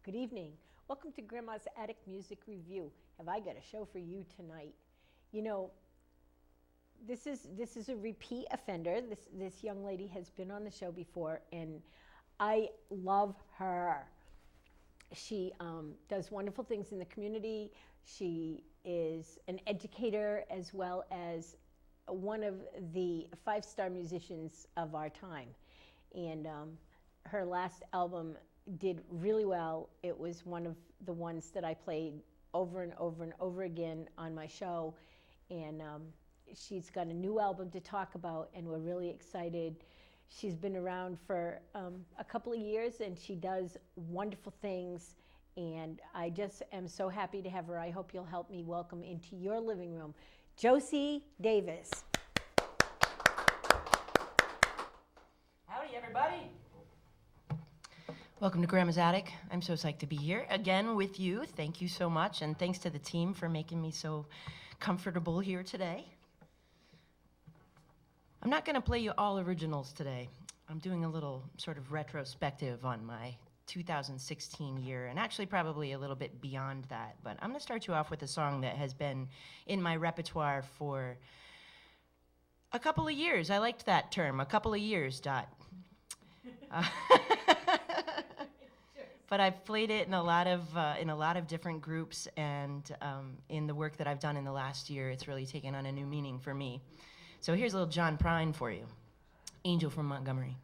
Good evening. Welcome to Grandma's Attic Music Review. Have I got a show for you tonight? You know, this is a repeat offender. This young lady has been on the show before, and I love her. She does wonderful things in the community. She is an educator as well as one of the 5-star musicians of our time. And her last album did really well. It was one of the ones that I played over and over and over again on my show. And she's got a new album to talk about, and we're really excited. She's been around for a couple of years, and she does wonderful things. And I just am so happy to have her. I hope you'll help me welcome into your living room, Josi Davis. Howdy, everybody. Welcome to Grandma's Attic. I'm so psyched to be here again with you. Thank you so much, and thanks to the team for making me so comfortable here today. I'm not going to play you all originals today. I'm doing a little sort of retrospective on my 2016 year, and actually probably a little bit beyond that. But I'm going to start you off with a song that has been in my repertoire for a couple of years. I liked that term, a couple of years, Dot. But I've played it in a lot of different groups, and in the work that I've done in the last year, it's really taken on a new meaning for me. So here's a little John Prine for you, Angel from Montgomery.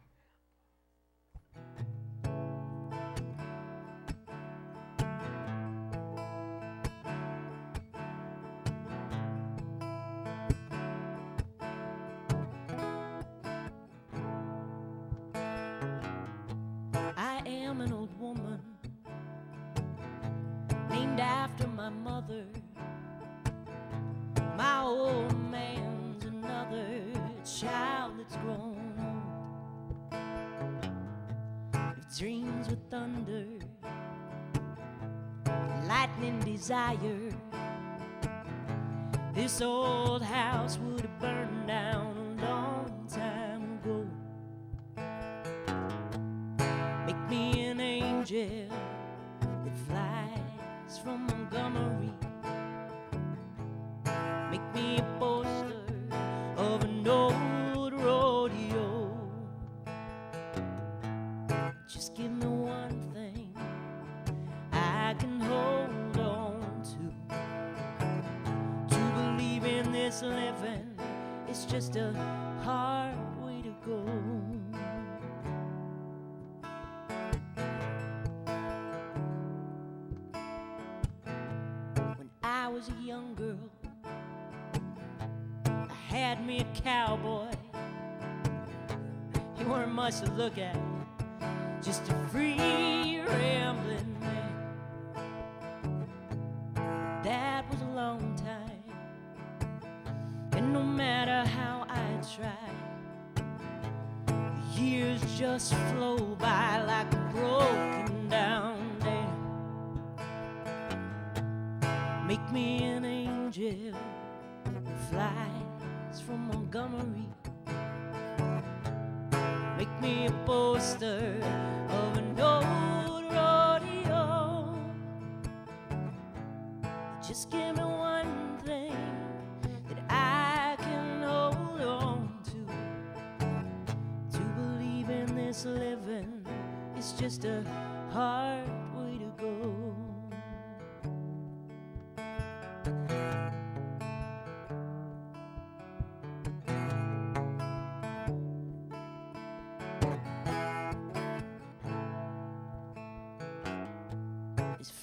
I am an old woman named after my mother. My old man's another child that's grown old, with dreams with thunder, lightning desire. This old house would have burned down a long time ago. Make me an angel that flies from Montgomery. Make me a poster of an old rodeo. Just give me one thing I can hold on to believe in this living. It's just a hard way to go. When I was a young girl, I had me a cowboy. He weren't much to look at, just a free rambling man. That was a long time, and no matter how I tried, the years just flow by like a broken down dam. Make me an angel that flies from Montgomery. Make me a poster of an old rodeo. Just give me one thing that I can hold on to believe in this living. It's just a hard way to go.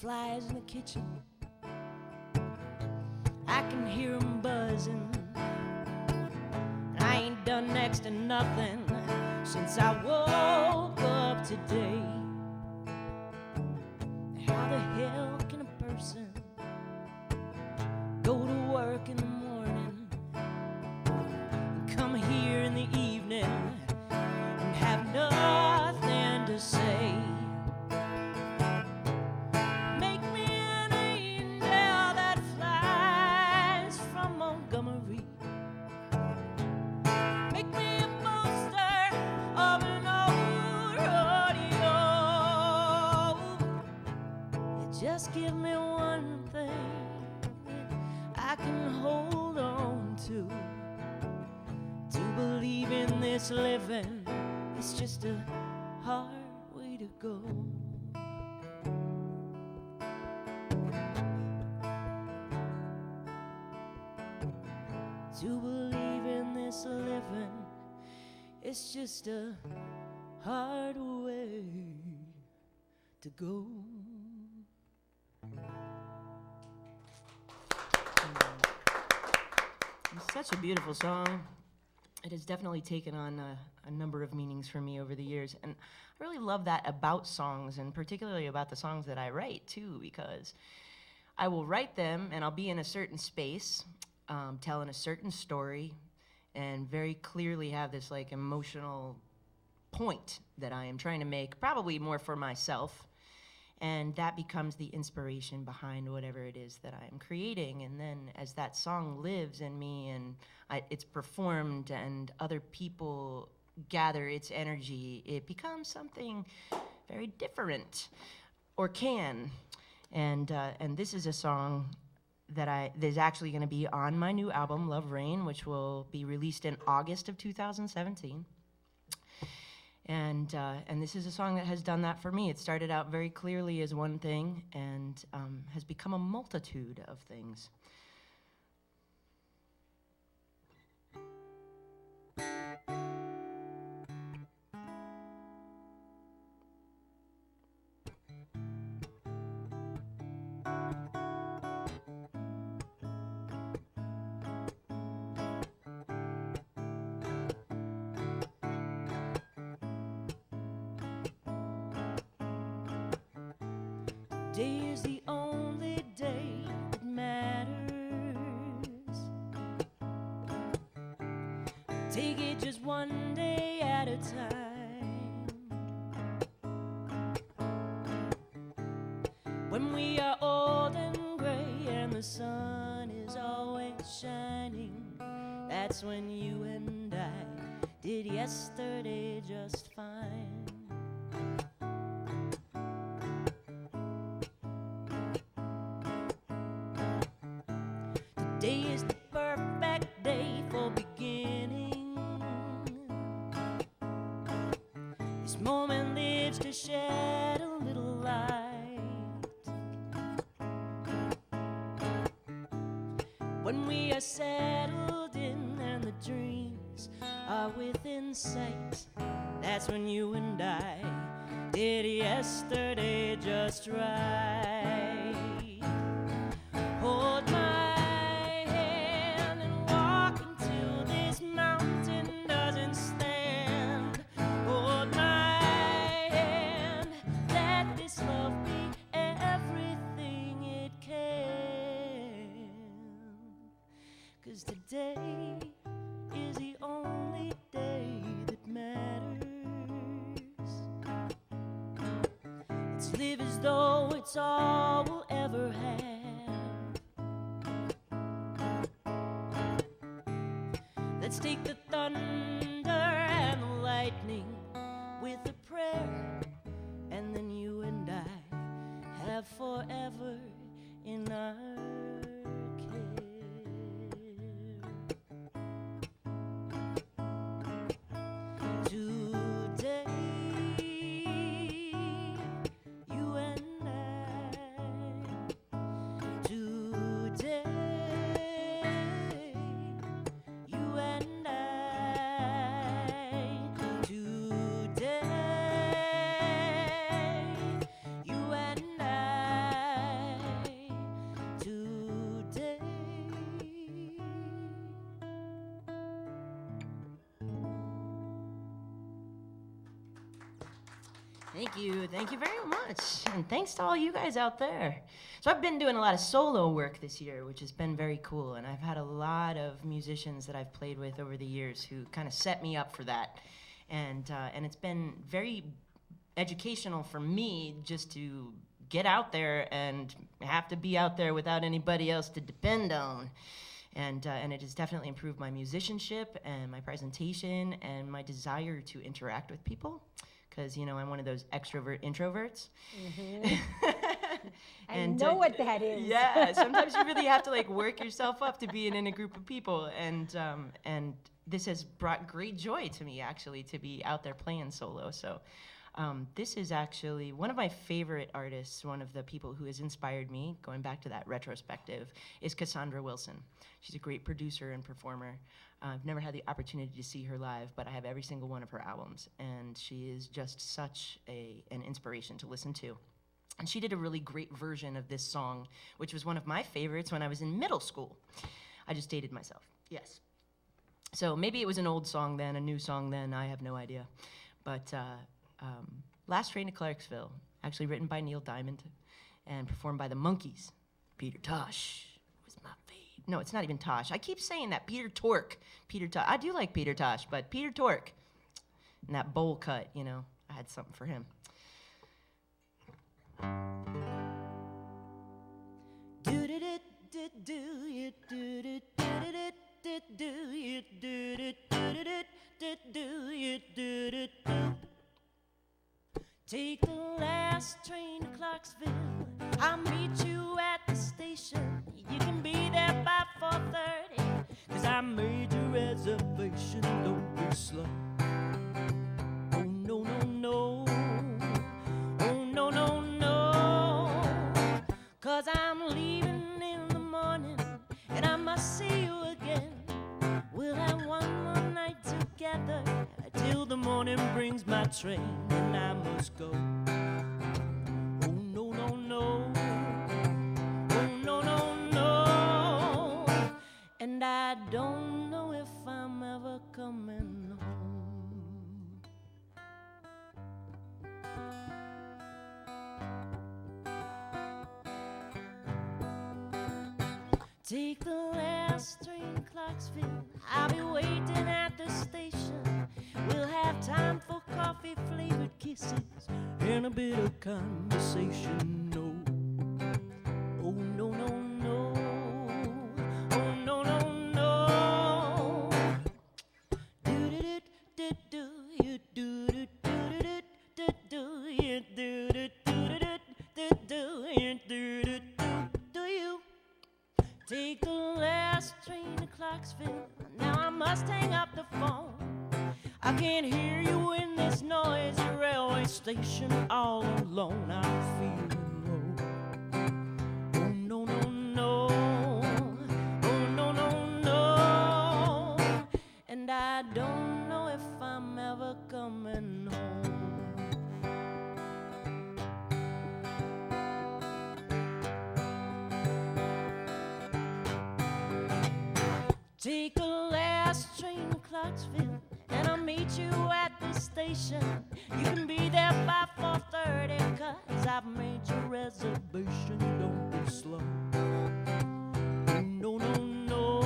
flies in the kitchen, I can hear them buzzing. And I ain't done next to nothing since I woke up today. How the hell can a person go to work in the morning and come here in the evening and have nothing to say? Make me an angel that flies from Montgomery. Make me a poster of an old rodeo. Just give me one thing I can hold on to believe in this living. It's just a hard way to go. To believe in this living, it's just a hard way to go. It's such a beautiful song. It has definitely taken on a number of meanings for me over the years. And I really love that about songs, and particularly about the songs that I write, too, because I will write them and I'll be in a certain space, telling a certain story, and very clearly have this like emotional point that I am trying to make, probably more for myself. And that becomes the inspiration behind whatever it is that I'm creating. And then as that song lives in me and it's performed and other people gather its energy, it becomes something very different, or can. And this is a song that is actually going to be on my new album, Love Rain, which will be released in August of 2017. And this is a song that has done that for me. It started out very clearly as one thing and has become a multitude of things. Today is the only day that matters. Take it just one day at a time. When we are old and gray and the sun is always shining, that's when you and I did yesterday just fine. Today is the perfect day for beginning. This moment lives to shed a little light. When we are settled in and the dreams are within sight, that's when you and I did yesterday just right. Hold my today is the only day that matters. Let's live as though it's all we'll ever have. Let's take the thunder and the lightning with a prayer, and then you and I have forever in our Thank you very much. And thanks to all you guys out there. So I've been doing a lot of solo work this year, which has been very cool. And I've had a lot of musicians that I've played with over the years who kind of set me up for that. And it's been very educational for me just to get out there and have to be out there without anybody else to depend on. And it has definitely improved my musicianship and my presentation and my desire to interact with people. Because, you know, I'm one of those extrovert introverts. I know what that is. Yeah, sometimes you really have to, like, work yourself up to being in a group of people. And this has brought great joy to me, actually, to be out there playing solo. So this is actually one of my favorite artists. One of the people who has inspired me, going back to that retrospective, is Cassandra Wilson. She's a great producer and performer. I've never had the opportunity to see her live, but I have every single one of her albums, and she is just such an inspiration to listen to. And she did a really great version of this song, which was one of my favorites when I was in middle school. I just dated myself, yes. So maybe it was an old song then, a new song then, I have no idea. But Last Train to Clarksville, actually written by Neil Diamond and performed by the Monkees. Peter Tosh was my favorite. No, it's not even Tosh. I keep saying that. Peter Tork. Peter Tosh. I do like Peter Tosh, but Peter Tork. And that bowl cut, you know, I had something for him. Take the last train to Clarksville. I'll meet you at the station. You can be there by 4:30, 'cause I made your reservation. Don't be slow. Oh, no, no, no. Oh, no, no, no. 'Cause I'm leaving in the morning, and I must see you again. We'll have one more night together till the morning brings my train, and I must go. Oh, no, no, no. Oh, no, no, no. And I don't know if I'm ever coming home. Take the last train to Clarksville. I'll be waiting at the station. We'll have time for coffee-flavored kisses and a bit of conversation. No. Oh, no, no, no. Oh, no, no, no. Do-do-do-do-do. You do-do-do-do-do. You do-do-do-do-do. You do-do-do. Do you? Take the last train to Clarksville. Now I must hang up the phone. I can't hear you in this noisy railway station all alone. I'm feeling low. Oh, no, no, no. Oh, no, no, no. And I don't know if I'm ever coming home. Take the last train to Clarksville, and I'll meet you at the station. You can be there by 4:30, 'cause I've made your reservation. Don't be slow. Oh, no, no, no.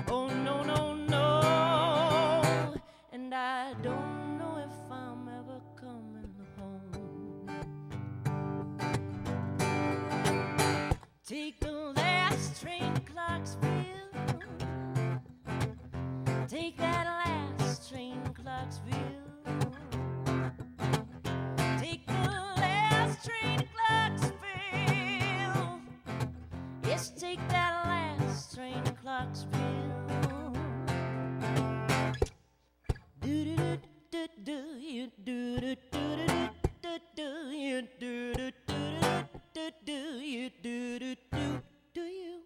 Oh, no, no, no. And I don't know if I'm ever coming home. Take the last train to Clarksville. Take that last train to Clarksville. Take the last train to Clarksville. Yes, take that last train to Clarksville. Do-do-do-do-do. You do-do-do-do-do. You do-do-do-do-do. You do-do-do. Do you?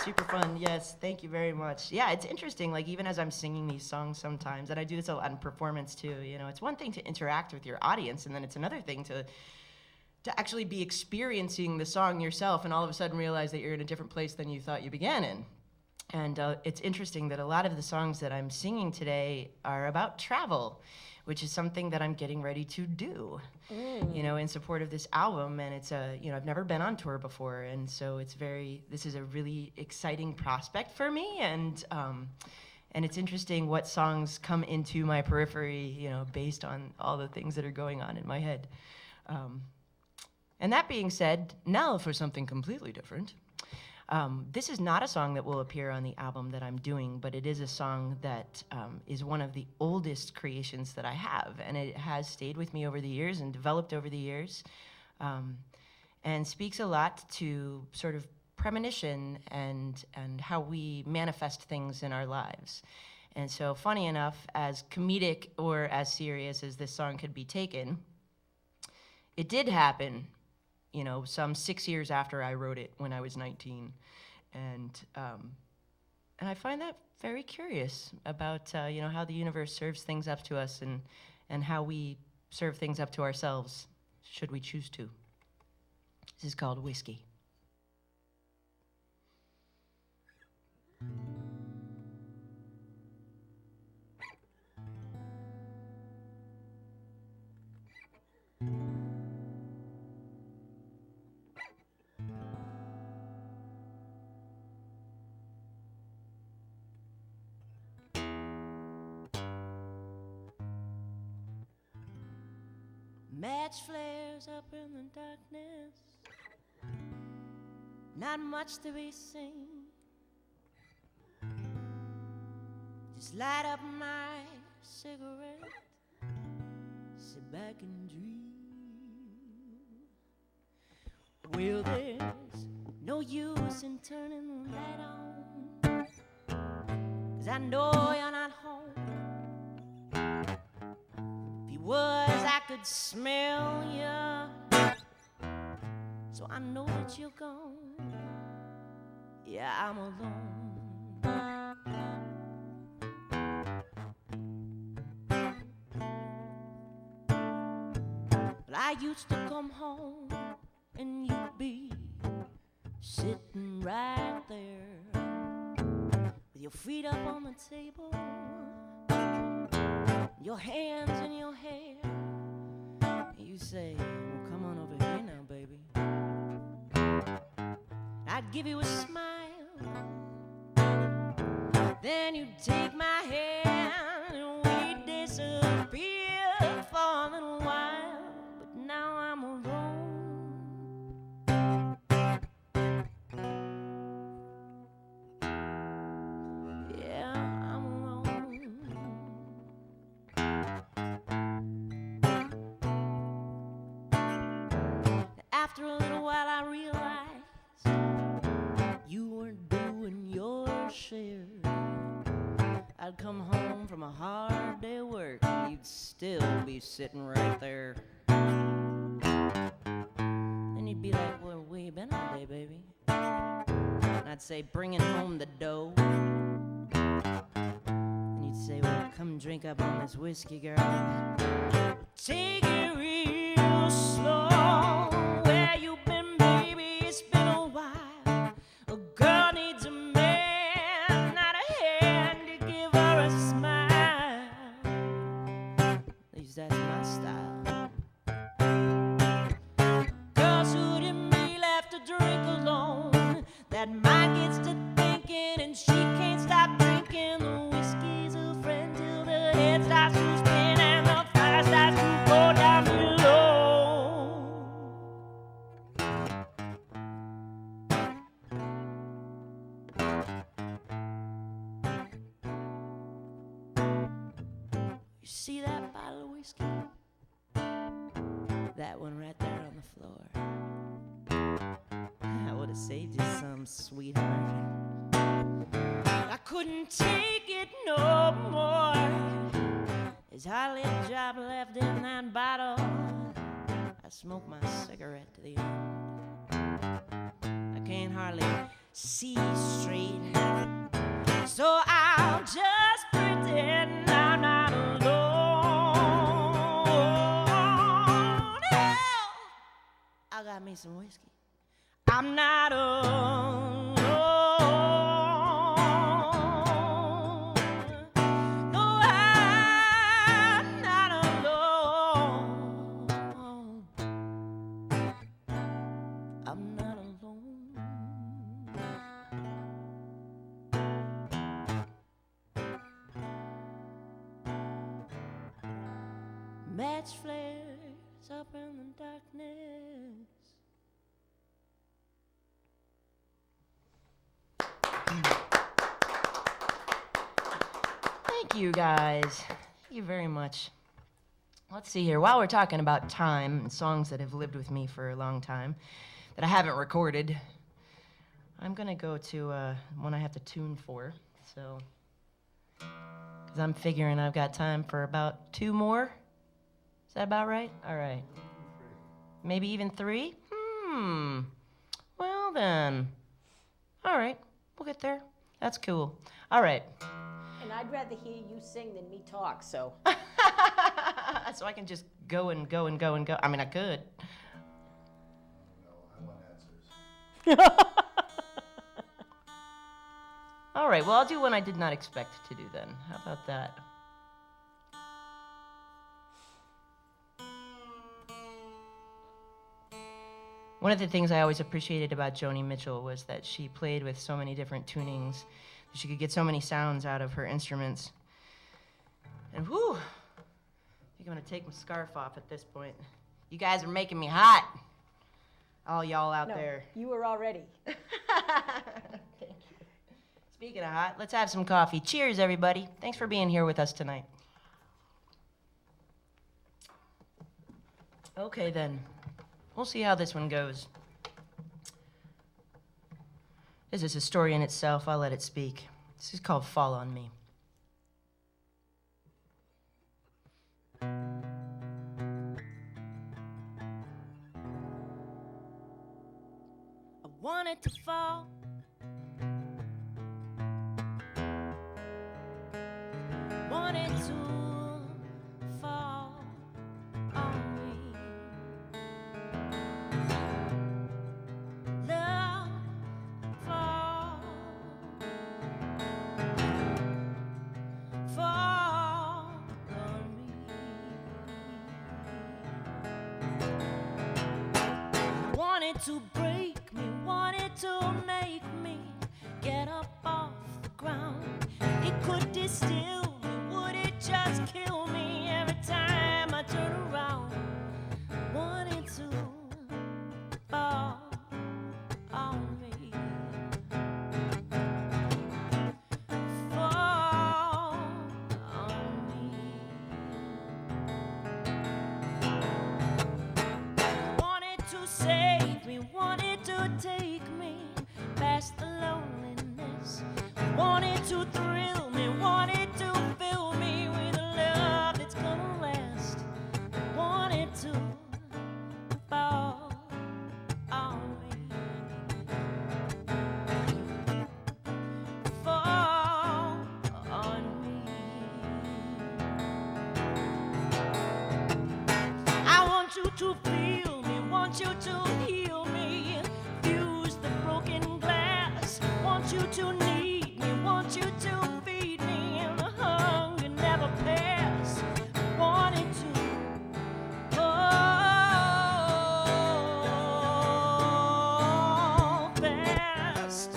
Super fun, yes, thank you very much. Yeah, it's interesting, like even as I'm singing these songs sometimes, and I do this a lot in performance too, you know, it's one thing to interact with your audience, and then it's another thing to actually be experiencing the song yourself and all of a sudden realize that you're in a different place than you thought you began in. And it's interesting that a lot of the songs that I'm singing today are about travel, which is something that I'm getting ready to do, you know, in support of this album. And it's I've never been on tour before, and so this is a really exciting prospect for me. And it's interesting what songs come into my periphery, you know, based on all the things that are going on in my head. And that being said, now for something completely different. This is not a song that will appear on the album that I'm doing, but it is a song that is one of the oldest creations that I have, and it has stayed with me over the years and developed over the years, and speaks a lot to sort of premonition and how we manifest things in our lives. And so, funny enough, as comedic or as serious as this song could be taken, it did happen, you know, some 6 years after I wrote it when I was 19. And I find that very curious about, you know, how the universe serves things up to us and how we serve things up to ourselves, should we choose to. This is called Whiskey. Match flares up in the darkness, not much to be seen. Just light up my cigarette, sit back and dream. Well, there's no use in turning the light on, 'cause I know you're not home. If you was, I could smell you, so I know that you're gone. Yeah, I'm alone. But I used to come home and you'd be sitting right there with your feet up on the table, your hands in your hair. You say, well, come on over here now, baby. I'd give you a smile, then you'd take my hand and we'd disappear for a little while. But now I'm alone. Yeah, I'm alone. After a little while I realized you weren't doing your share. I'd come home from a hard day of work and you'd still be sitting right there. Then you'd be like, well, where you been all day, baby? And I'd say, bringing home the dough. And you'd say, well, come drink up on this whiskey, girl. Take it real slow. Where you been, baby? It's been a while. A girl needs a man, not a hand to give her a smile. At least that's my style. Girls who didn't be left to drink alone. That mind gets to thinking and she can't stop drinking. The whiskey's a friend till the head starts to spin and the fire starts to go down below. You see that bottle of whiskey? That one right there on the floor. I would have saved you some, sweetheart. I couldn't take it no more. There's hardly a drop left in that bottle. I smoke my cigarette to the end. I can't hardly see straight, so I'll just pretend I'm not alone. Hell, I got me some whiskey. I'm not alone. I'm not alone. Match flares up in the darkness. Thank you, guys. Thank you very much. Let's see here. While we're talking about time and songs that have lived with me for a long time that I haven't recorded, I'm going to go to one I have to tune for. So, because I'm figuring I've got time for about 2 more. Is that about right? All right. Maybe even 3? Well then. All right. We'll get there. That's cool. All right. And I'd rather hear you sing than me talk, so. So I can just go and go and go and go. I mean, I could. No, I want answers. All right, well, I'll do one I did not expect to do then. How about that? One of the things I always appreciated about Joni Mitchell was that she played with so many different tunings. She could get so many sounds out of her instruments. And whew, I think I'm gonna take my scarf off at this point. You guys are making me hot. All y'all out there. You were already. Thank you. Speaking of hot, let's have some coffee. Cheers, everybody. Thanks for being here with us tonight. Okay, then. We'll see how this one goes. This is a story in itself. I'll let it speak. This is called Fall on Me. I wanted to fall. Wanted to fall on me. Love fall. Fall on me. Wanted to break me, wanted to make me get up off the ground. It could distill me, would it just kill me every time I turn around? Wanted to fall on me. Fall on me. Wanted to save me, wanted to take me past the loneliness. Wanted to thrill me, wanted to fill me with a love that's gonna last. Wanted to fall on me. Fall on me. I want you to feel me, want you to heal me, fuse the broken glass. Want you to need me, want you to feed me, and the hunger never pass. Wanted to hold fast.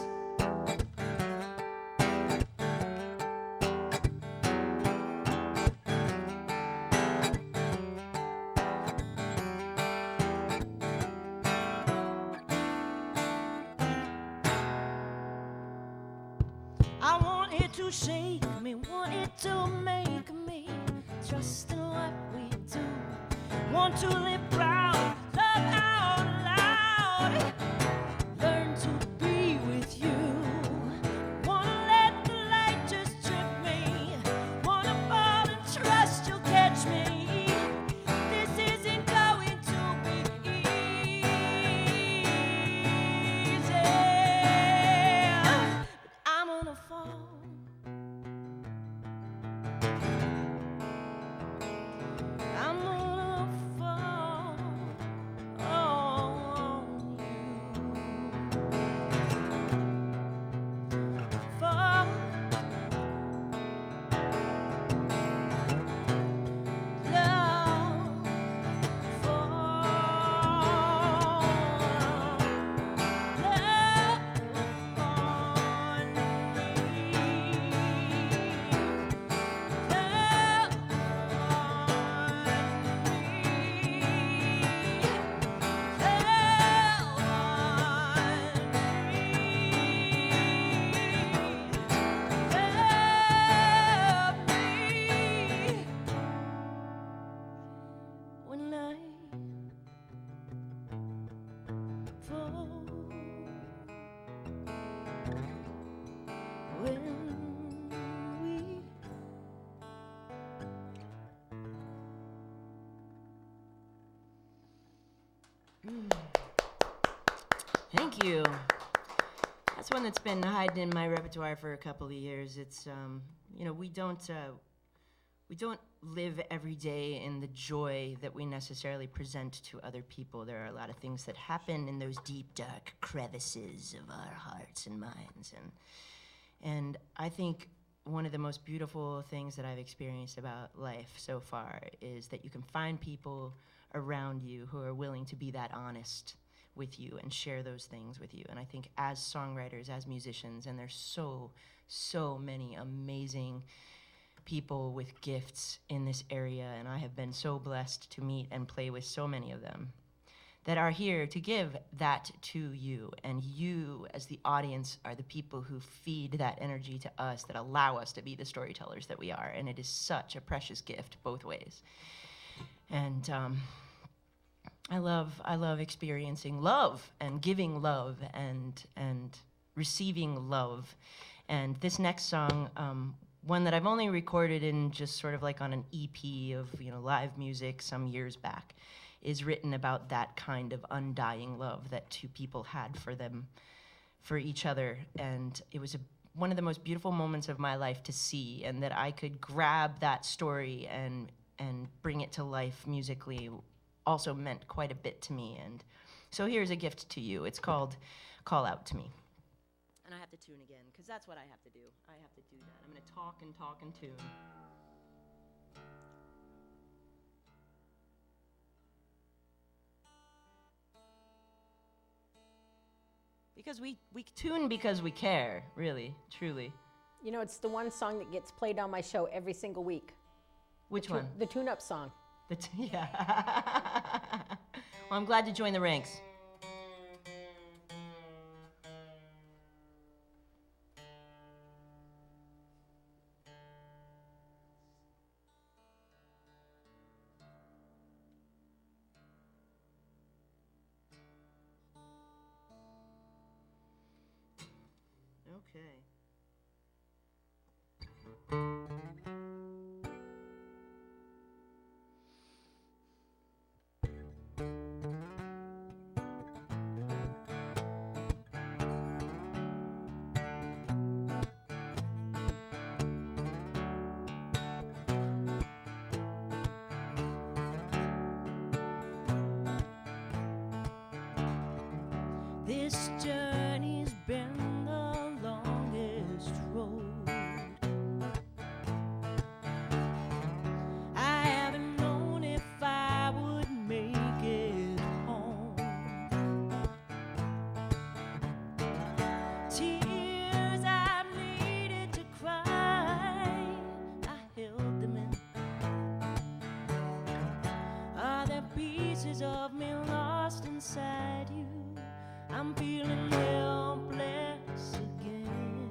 I want it to shake me, want it to make me trust in what we do. Want to live proud, love out loud, learn to be with you. Wanna let the light just trip me, wanna fall and trust you'll catch me. This isn't going to be easy, but I'm gonna fall. I'm gonna fall. Thank you. That's one that's been hiding in my repertoire for a couple of years. It's, we don't live every day in the joy that we necessarily present to other people. There are a lot of things that happen in those deep, dark crevices of our hearts and minds. And I think one of the most beautiful things that I've experienced about life so far is that you can find people around you who are willing to be that honest with you and share those things with you. And I think as songwriters, as musicians, and there's so many amazing people with gifts in this area, and I have been so blessed to meet and play with so many of them that are here to give that to you. And you, as the audience, are the people who feed that energy to us, that allow us to be the storytellers that we are. And it is such a precious gift both ways. And I love experiencing love and giving love and receiving love. And this next song, one that I've only recorded in just sort of like on an EP of live music some years back, is written about that kind of undying love that two people had for each other. And it was one of the most beautiful moments of my life to see, and that I could grab that story and bring it to life musically also meant quite a bit to me. And so here's a gift to you. It's called Call Out to Me. And I have to tune again, because that's what I have to do. I have to do that. I'm going to talk and tune. Because we tune because we care, really, truly. It's the one song that gets played on my show every single week. Which one? The tune-up song. Yeah. Well, I'm glad to join the ranks. Okay. This journey's been the longest road. I haven't known if I would make it home. Tears I've needed to cry, I held them in. Are there pieces of me lost inside you? I'm feeling helpless again.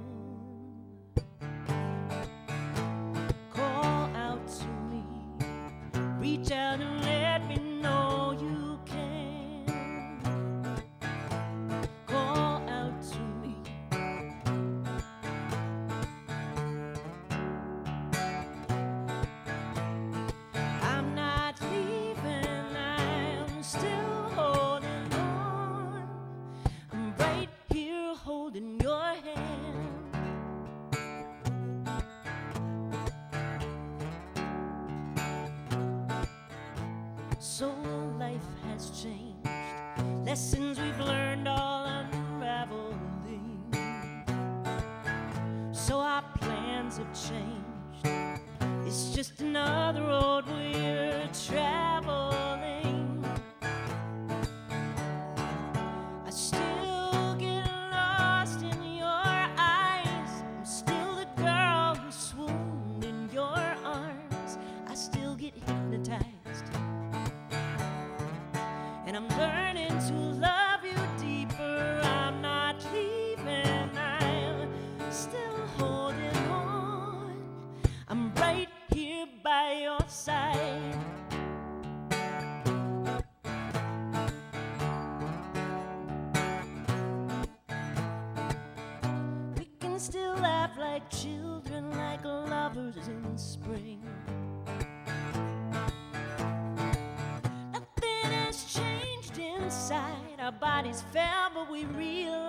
Call out to me, reach out and let me know you can. Call out to me. I'm not leaving, I'm still holding on. I'm right here holding your hand. So life has changed, lessons we've learned all unraveling. So our plans have changed, it's just another road we're traveling. I still get lost in your eyes. I'm still the girl who swooned in your arms. I still get hypnotized. And I'm learning to love you deeper. I'm not leaving, I'm still holding on. I'm right here by your side. We can still laugh like children, like lovers in spring. Nothing has changed inside. our bodies fell, but we realized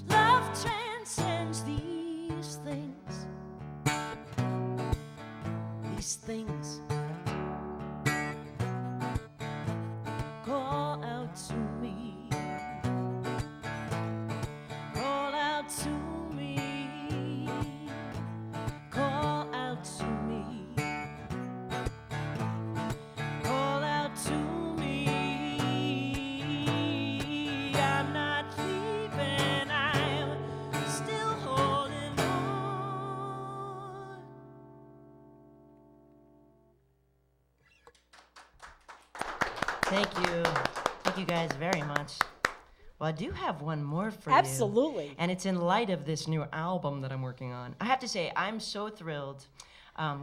love transcends these things. These things. Call out to me. Call out to me. Call out to me. Call out to me. I'm not leaving. I'm still holding on. Thank you. Thank you guys very much. Well, I do have one more for you. Absolutely. And it's in light of this new album that I'm working on. I have to say, I'm so thrilled.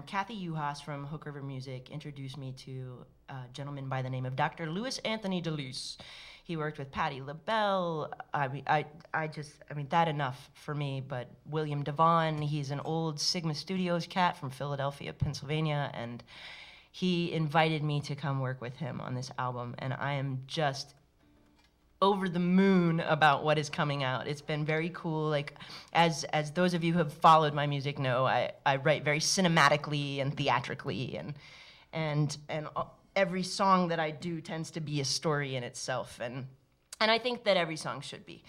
Kathy Uhas from Hook River Music introduced me to a gentleman by the name of Dr. Louis Anthony DeLuce. He worked with Patti LaBelle. I mean, that enough for me. But William Devon, he's an old Sigma Studios cat from Philadelphia, Pennsylvania, and he invited me to come work with him on this album, and I am just over the moon about what is coming out. It's been very cool. Like, as those of you who have followed my music know, I write very cinematically and theatrically, and every song that I do tends to be a story in itself, and I think that every song should be.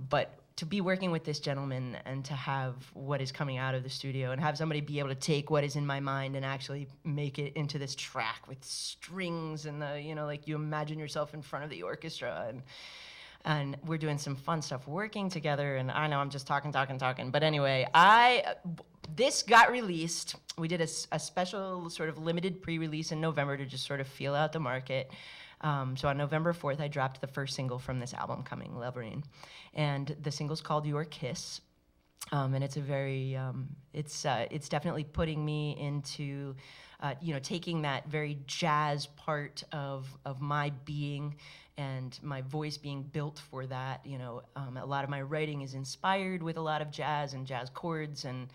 But to be working with this gentleman and to have what is coming out of the studio and have somebody be able to take what is in my mind and actually make it into this track with strings and like you imagine yourself in front of the orchestra, and we're doing some fun stuff working together. And I know I'm just talking, but anyway, this got released. We did a special sort of limited pre-release in November to just sort of feel out the market. So on November 4th, I dropped the first single from this album coming, Love Rain. And the single's called Your Kiss. And it's a very, it's definitely putting me into, taking that very jazz part of my being and my voice being built for that. A lot of my writing is inspired with a lot of jazz and jazz chords, and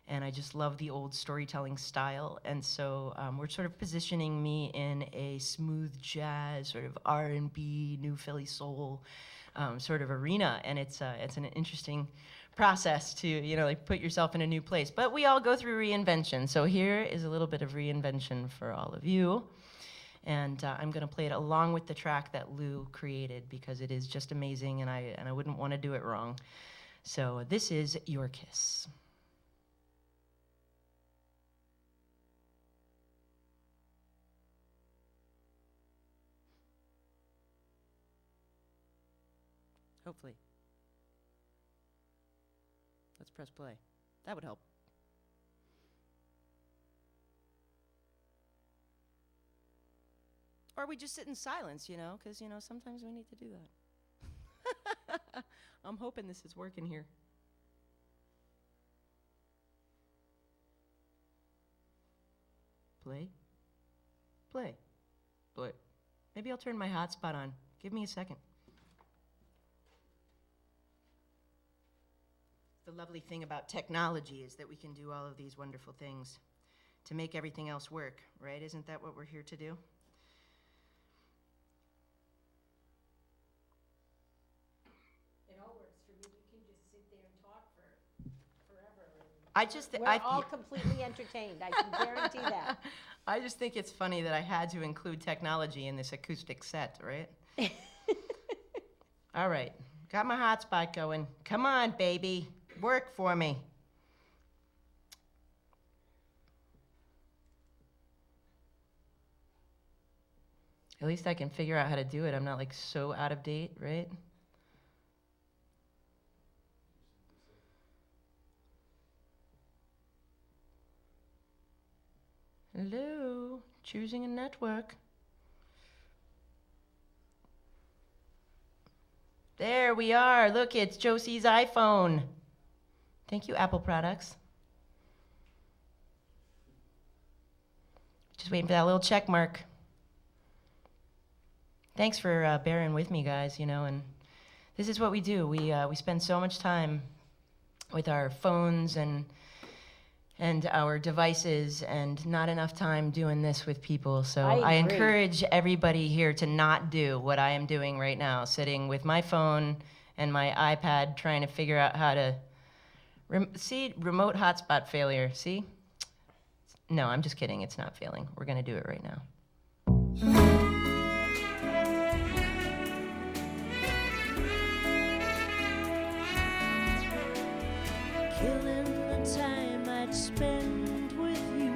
I just love the old storytelling style. And so we're sort of positioning me in a smooth jazz, sort of R&B, new Philly soul sort of arena. And it's an interesting process to, put yourself in a new place. But we all go through reinvention. So here is a little bit of reinvention for all of you. And I'm going to play it along with the track that Lou created because it is just amazing, and I wouldn't want to do it wrong. So this is Your Kiss. Hopefully. Let's press play. That would help. Or we just sit in silence, because, sometimes we need to do that. I'm hoping this is working here. Play. Play. Play. Maybe I'll turn my hotspot on. Give me a second. The lovely thing about technology is that we can do all of these wonderful things to make everything else work, right? Isn't that what we're here to do? It all works for me. You can just sit there and talk forever. We're all completely entertained. I can guarantee that. I just think it's funny that I had to include technology in this acoustic set, right? All right, got my hotspot going. Come on, baby. Work for me. At least I can figure out how to do it. I'm not like so out of date, right? Hello, choosing a network. There we are. Look, it's Josi's iPhone. Thank you, Apple products. Just waiting for that little check mark. Thanks for bearing with me, guys, and this is what we do. We spend so much time with our phones and and our devices and not enough time doing this with people. So I I agree. encourage everybody here to not do what I am doing right now, sitting with my phone and my iPad trying to figure out how to see remote hotspot failure. See? No, I'm just kidding. It's not failing. We're going to do it right now. Killing the time I'd spend with you.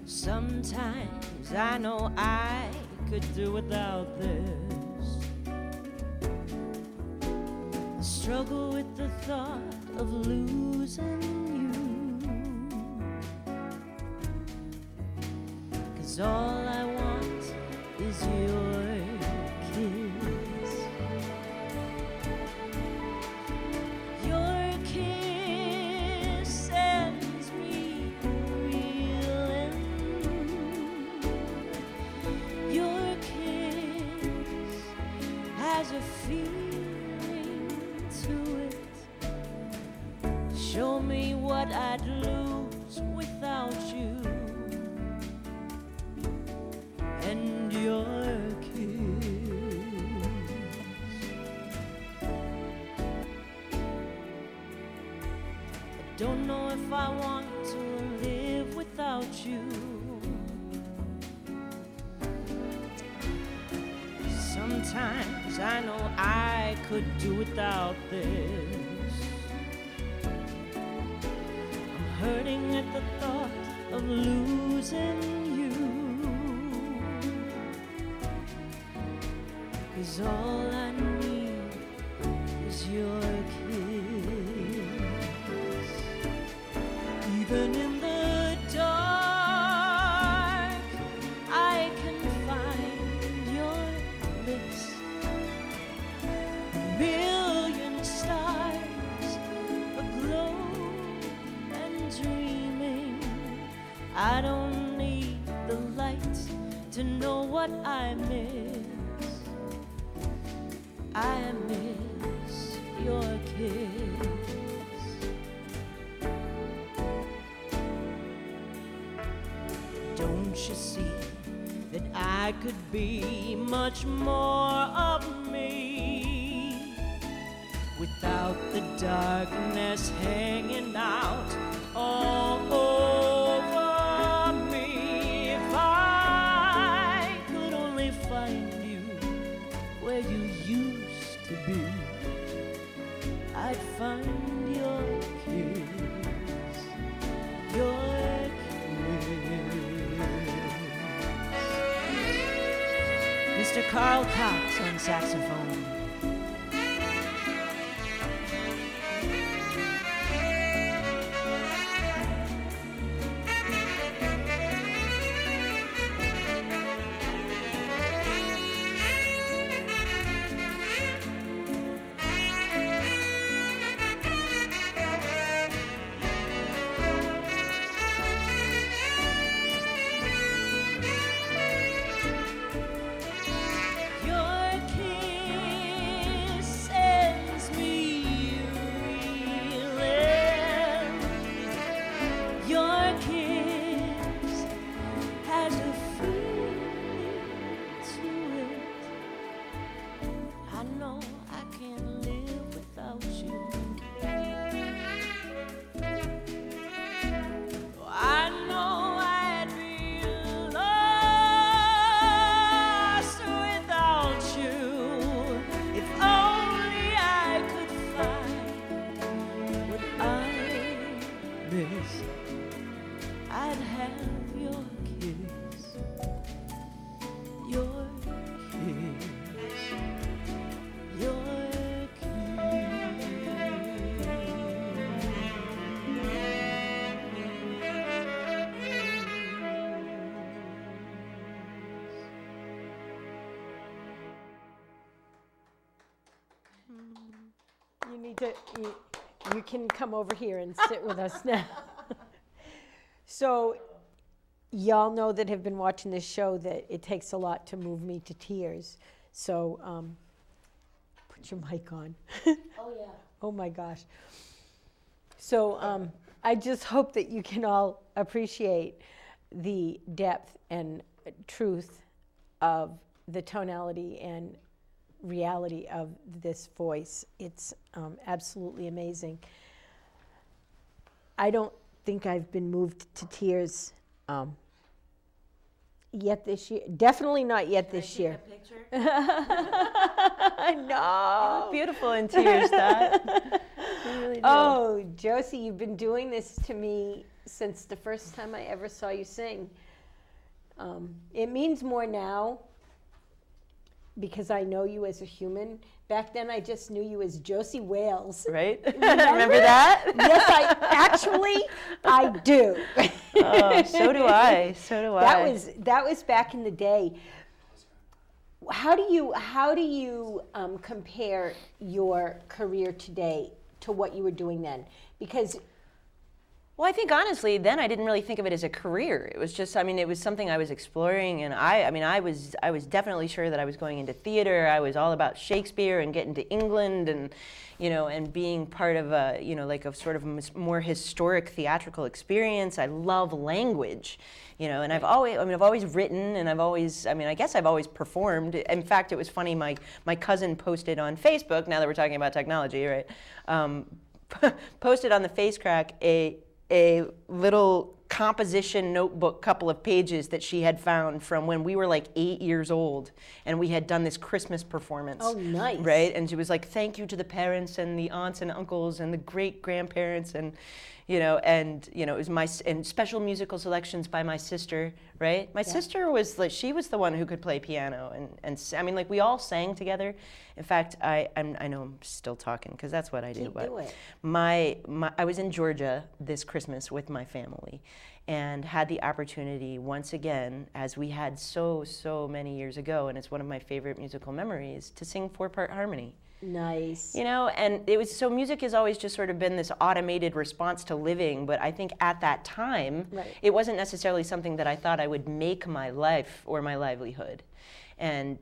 Sometimes I know I could do without this. The struggle with the thought of losing you. 'Cause all I want is your kiss. Your kiss sends me reeling. Your kiss has a feeling to it. Show me what I'd lose without you and your kiss. I don't know if I want to live without you. Sometimes I know I could do without this. I'm hurting at the thought of losing you. 'Cause all I need is your kiss. Even in the dark, I can find your lips. A million stars aglow and dreaming. I don't need the light to know what I miss. I miss your kiss. Don't you see that I could be much more of me without the darkness hanging out all over me? If I could only find you where you used to be, I'd find your kiss, your Mr. Carl Cox on saxophone. I'd have your kiss, your kiss, your You need to, you can come over here and sit with us now. So, y'all know that have been watching this show that it takes a lot to move me to tears. So, put your mic on. Oh yeah. Oh my gosh. So I just hope that you can all appreciate the depth and truth of the tonality and reality of this voice. It's absolutely amazing. I don't think I've been moved to tears yet this year. Definitely not yet this year. No. Beautiful in tears, Dot. You really do. Oh, Josie, you've been doing this to me since the first time I ever saw you sing. It means more now because I know you as a human. Back then, I just knew you as Josie Wales. Right? Remember that? Yes, I do. Oh, so do I. So do I. That was back in the day. How do you compare your career today to what you were doing then? Because Well, I think honestly, then I didn't really think of it as a career. It was just, it was something I was exploring, and I was definitely sure that I was going into theater. I was all about Shakespeare and getting to England, and and being part of a like a sort of more historic theatrical experience. I love language, and I've always written, and I guess I've always performed. In fact, it was funny. My cousin posted on Facebook. Now that we're talking about technology, right? Posted on the Face Crack a little composition notebook, couple of pages that she had found from when we were like 8 years old, and we had done this Christmas performance. Oh, nice. Right? And she was like, thank you to the parents and the aunts and uncles and the great grandparents, and it was and special musical selections by my sister, right? My sister was like, she was the one who could play piano, and we all sang together. In fact, I know I'm still talking because that's what I do. Keep doing it. I was in Georgia this Christmas with my family, and had the opportunity once again, as we had so many years ago, and it's one of my favorite musical memories, to sing 4-part harmony. Nice. And it was, so music has always just sort of been this automated response to living, but I think at that time, it wasn't necessarily something that I thought I would make my life or my livelihood. And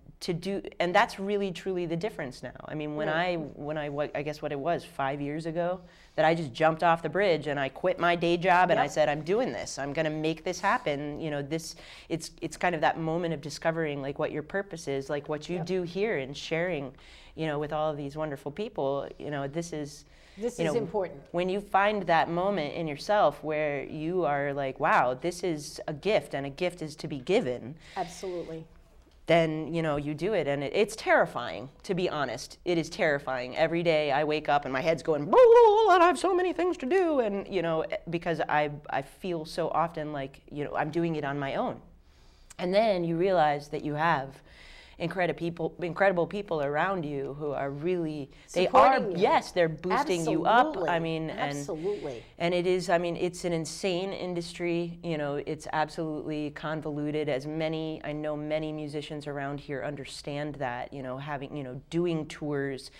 that's really truly the difference now. When I guess what it was 5 years ago, that I just jumped off the bridge and I quit my day job and I said, I'm doing this. I'm going to make this happen. It's kind of that moment of discovering like what your purpose is, like what you do here, and sharing, with all of these wonderful people. This is important. When you find that moment in yourself where you are like, wow, this is a gift, and a gift is to be given. Absolutely. Then you do it, and it's terrifying, to be honest. It is terrifying. Every day I wake up and my head's going, and I have so many things to do, and because I feel so often like I'm doing it on my own. And then you realize that you have incredible people around you who are really supporting you. Yes, they're boosting you up. Absolutely. And it is, it's an insane industry. It's absolutely convoluted, as I know many musicians around here understand that, having, doing tours,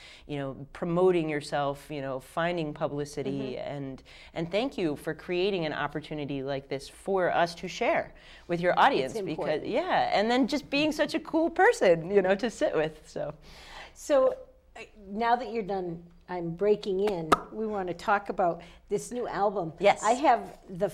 promoting yourself, finding publicity, and thank you for creating an opportunity like this for us to share with your audience, because and then just being such a cool person, to sit with. So now that you're done, I'm breaking in. We want to talk about this new album. Yes. I have the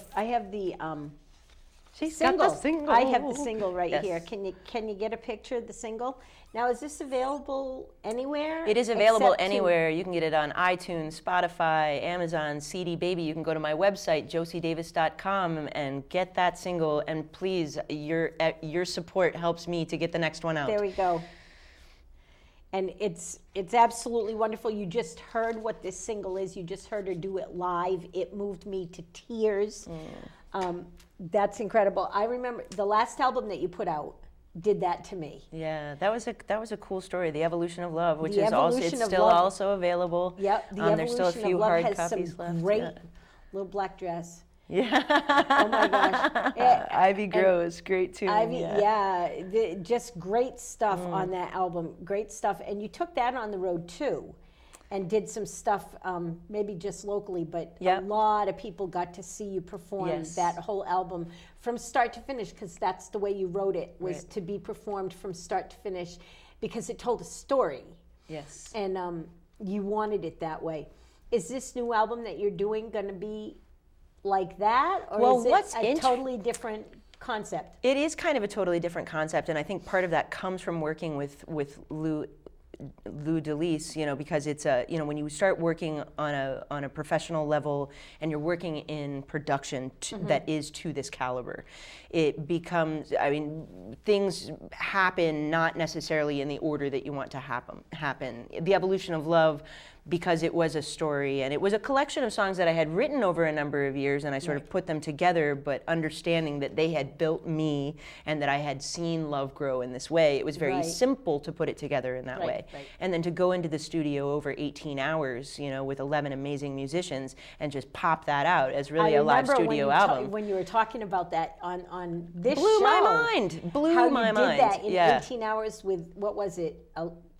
She's single. got the single. I have the single right Yes. here. Can you get a picture of the single? Now, is this available anywhere? It is available except to- anywhere. You can get it on iTunes, Spotify, Amazon, CD Baby. You can go to my website, josidavis.com, and get that single. And please, your support helps me to get the next one out. There we go. And it's absolutely wonderful. You just heard what this single is. You just heard her do it live. It moved me to tears. That's incredible. I remember the last album that you put out did that to me. Yeah, that was a cool story. The Evolution of Love, which The is also Evolution of still Love. also available. Yep, the There's still a Evolution few of Love hard has copies some left. great Yeah. little black dress. Yeah. Oh my gosh. Ivy Grows, great tune. Just great stuff on that album. Great stuff. And you took that on the road too, and did some stuff, maybe just locally, but a lot of people got to see you perform that whole album from start to finish, because that's the way you wrote it, was to be performed from start to finish, because it told a story. Yes. And You wanted it that way. Is this new album that you're doing going to be like that, or Well, is it what's a totally different concept? It is kind of a totally different concept, and I think part of that comes from working with Lou Delis, because it's when you start working on a professional level and you're working in production that is to this caliber, it becomes, things happen not necessarily in the order that you want to happen. The Evolution of Love, because it was a story and it was a collection of songs that I had written over a number of years, and I sort of put them together, but understanding that they had built me and that I had seen love grow in this way, it was very simple to put it together in that way. Right. And then to go into the studio over 18 hours, with 11 amazing musicians and just pop that out as really a live studio album. When you were talking about that on this Blew show. my mind. Blew how my you mind. did that in Yeah. 18 hours with, what was it?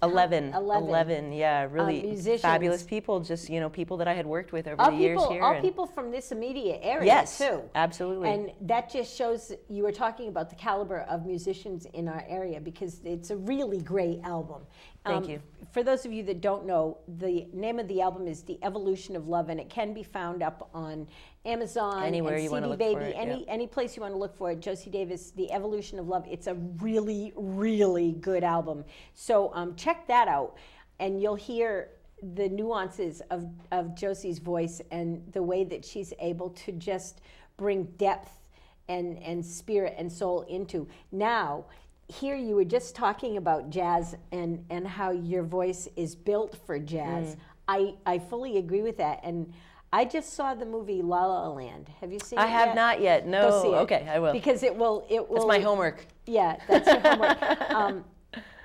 11, yeah, really musicians. fabulous people, just, people that I had worked with over All the years people, here. all and- people from this immediate area, Yes, too. absolutely. And that just shows, you were talking about the caliber of musicians in our area, because it's a really great album. Thank you. For those of you that don't know, the name of the album is The Evolution of Love, and it can be found up on Amazon, Anywhere and you CD wanna look Baby, for it, any place you want to look for it. Josi Davis, The Evolution of Love. It's a really, really good album. So check that out, and you'll hear the nuances of Josi's voice and the way that she's able to just bring depth and spirit and soul into. Now, here you were just talking about jazz and how your voice is built for jazz. I fully agree with that. And I just saw the movie La La Land. Have you seen it I have yet? not yet. No. Go see it. Okay, I will. Because it will. That's my homework. Yeah, that's your homework.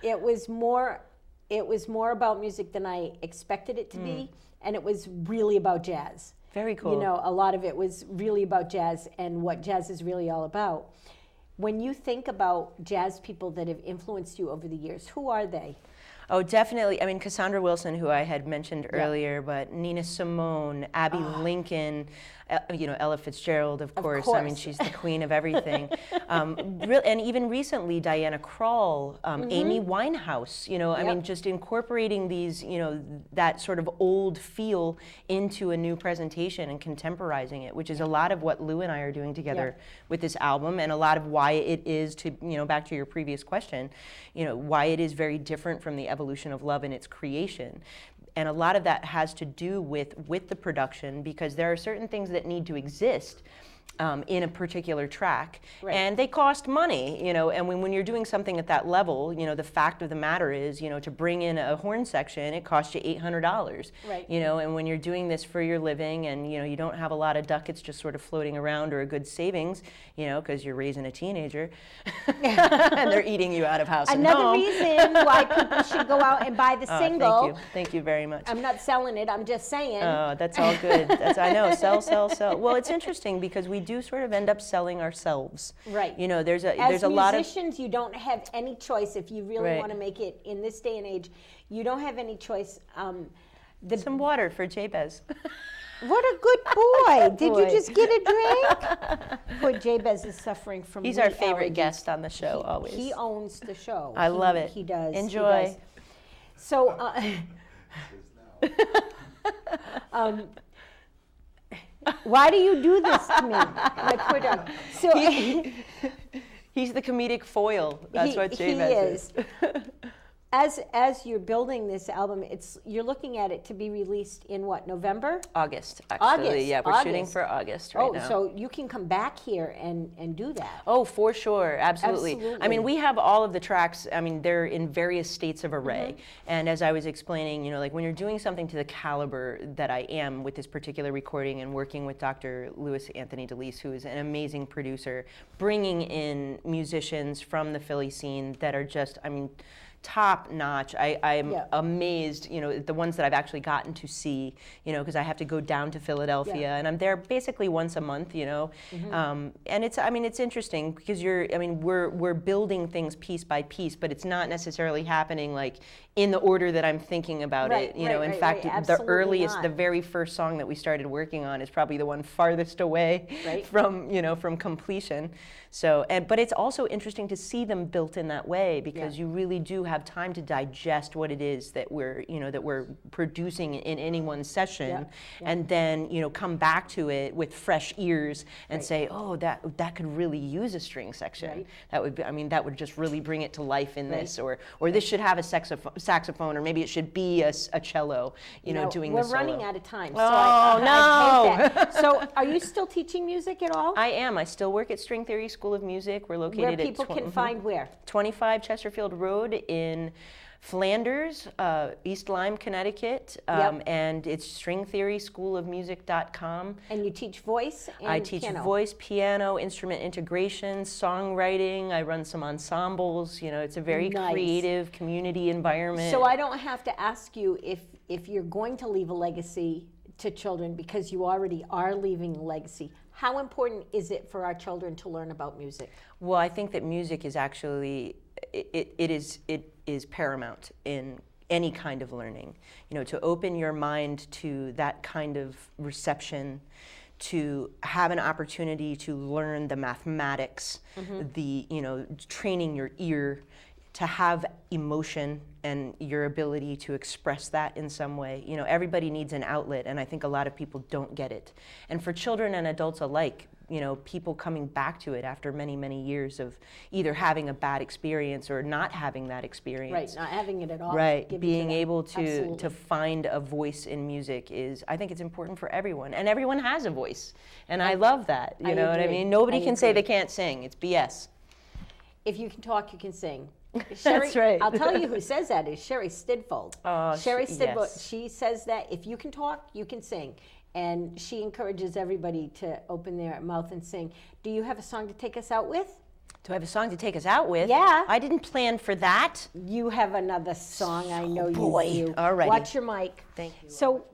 It was more about music than I expected it to be, and it was really about jazz. Very cool. A lot of it was really about jazz and what jazz is really all about. When you think about jazz people that have influenced you over the years, who are they? Oh, definitely. Cassandra Wilson, who I had mentioned earlier, but Nina Simone, Abby Lincoln, Ella Fitzgerald, of course. She's the queen of everything. And even recently, Diana Krall, Amy Winehouse, just incorporating these, that sort of old feel into a new presentation and contemporizing it, which is a lot of what Lou and I are doing together with this album, and a lot of why it is, to, back to your previous question, why it is very different from the Evolution of Love in its creation. And a lot of that has to do with the production, because there are certain things that need to exist in a particular track, and they cost money, and when you're doing something at that level, the fact of the matter is, to bring in a horn section, it costs you $800, and when you're doing this for your living, and you don't have a lot of ducats just sort of floating around, or a good savings, because you're raising a teenager, and they're eating you out of house and Another home. reason why people should go out and buy the single. Thank you very much. I'm not selling it, I'm just saying. Oh, that's all good. I know, sell. Well, it's interesting because we do sort of end up selling ourselves. Right. There's a lot of... As musicians, you don't have any choice. If you really want to make it in this day and age, you don't have any choice. Some water for Jabez. What a good boy. Did you just get a drink? Poor Jabez is suffering from He's our wheat favorite allergies. guest on the show, always. He owns the show. I love it. He does. Enjoy. He does. So, why do you do this to me? My poor dog. So He's the comedic foil. That's what Jabez is. As you're building this album, you're looking at it to be released in what, November? August, actually. August, Yeah, we're shooting for August right now. So you can come back here and do that. Oh, for sure, absolutely. Absolutely. We have all of the tracks, they're in various states of array. And as I was explaining, like when you're doing something to the caliber that I am with this particular recording and working with Dr. Louis Anthony Delis, who is an amazing producer, bringing in musicians from the Philly scene that are just, top notch. I'm amazed, the ones that I've actually gotten to see, because I have to go down to Philadelphia and I'm there basically once a month, and it's interesting because we're building things piece by piece, but it's not necessarily happening like in the order that I'm thinking about it. In fact, the very first song that we started working on is probably the one farthest away from completion. So, but it's also interesting to see them built in that way because you really do have time to digest what it is that we're producing in any one session, and then come back to it with fresh ears and say, oh, that could really use a string section. That would be, that would just really bring it to life in this, or this should have a saxophone, or maybe it should be a cello, doing the solo. We're running out of time. So I hate that. So are you still teaching music at all? I am. I still work at String Theory School of Music. We're located where people can find where? 25 Chesterfield Road in Flanders, East Lyme, Connecticut, and it's stringtheoryschoolofmusic.com. And you teach voice and I teach piano. Voice, piano, instrument integration, songwriting. I run some ensembles. It's a very creative community environment. So I don't have to ask you if you're going to leave a legacy to children, because you already are leaving a legacy. How important is it for our children to learn about music? Well, I think that music is actually, it is paramount in any kind of learning. To open your mind to that kind of reception, to have an opportunity to learn the mathematics, the training your ear, to have emotion and your ability to express that in some way. Everybody needs an outlet, and I think a lot of people don't get it. And for children and adults alike, people coming back to it after many, many years of either having a bad experience or not having that experience. Right, not having it at all. Right, being able to find a voice in music I think it's important for everyone. And everyone has a voice. And I love that, you know what I mean? Nobody can say they can't sing. It's BS. If you can talk, you can sing. Sherry, that's right. I'll tell you who says that is Sherry Stidfold. Sherry Stidfold, yes. She says that if you can talk, you can sing. And she encourages everybody to open their mouth and sing. Do you have a song to take us out with? Do I have a song to take us out with? Yeah. I didn't plan for that. You have another song, I know you do. All righty. Watch your mic. Thank you. So,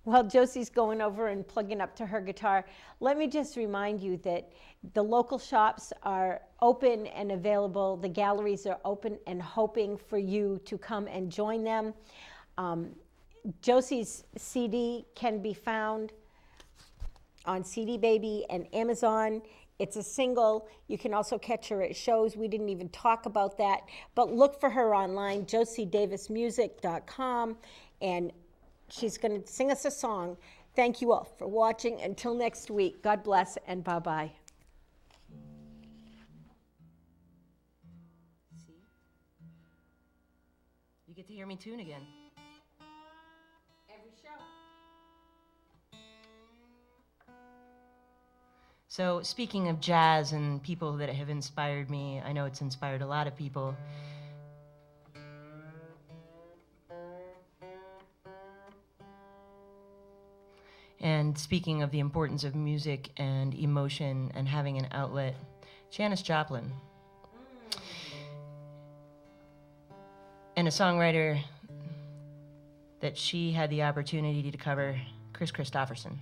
while Josie's going over and plugging up to her guitar, let me just remind you that the local shops are open and available. The galleries are open and hoping for you to come and join them. Josie's CD can be found on CD Baby and Amazon. It's a single. You can also catch her at shows. We didn't even talk about that. But look for her online, josidavismusic.com, and she's going to sing us a song. Thank you all for watching. Until next week, God bless and bye-bye. See? You get to hear me tune again. Every show. So speaking of jazz and people that have inspired me, I know it's inspired a lot of people. And speaking of the importance of music and emotion and having an outlet, Janis Joplin. And a songwriter that she had the opportunity to cover, Chris Christopherson.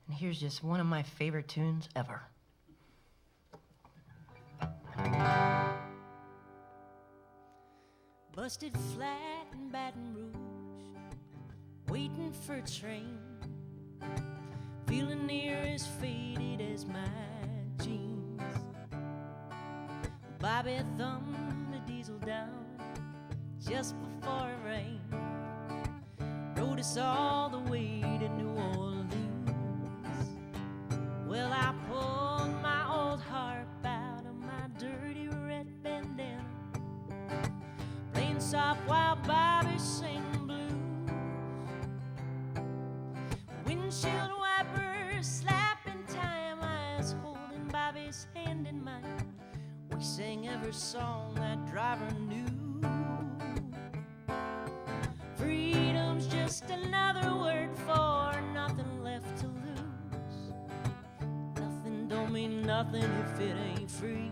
And here's just one of my favorite tunes ever. Busted flat in Baton Rouge, waiting for a train, feeling near as faded as my jeans. Bobby thumbed the diesel down just before it rained, rode us all the way to New Orleans. Well, I pulled my old harp out of my dirty red bandana, playing soft while Bobby sang blues. Windshield wipers slapping time, I was holding Bobby's hand in mine. We sang every song that driver knew. Freedom's just another word for nothing left to lose. Nothing don't mean nothing if it ain't free.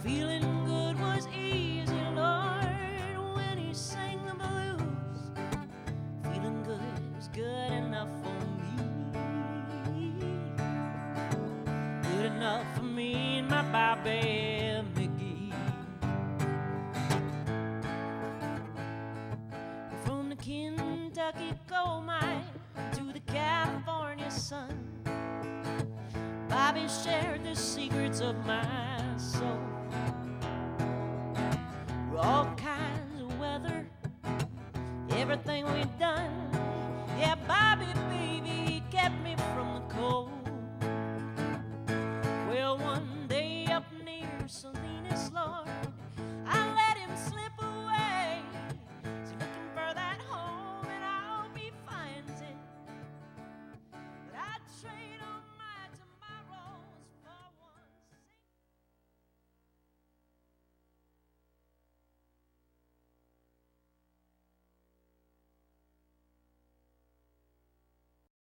Feeling good was easy, Lord, when he sang the blues. Feeling good was good enough for me. Good enough for me and my Bobby McGee. From the Kentucky coal mine to the California sun, Bobby I've shared the secrets of my soul. We're all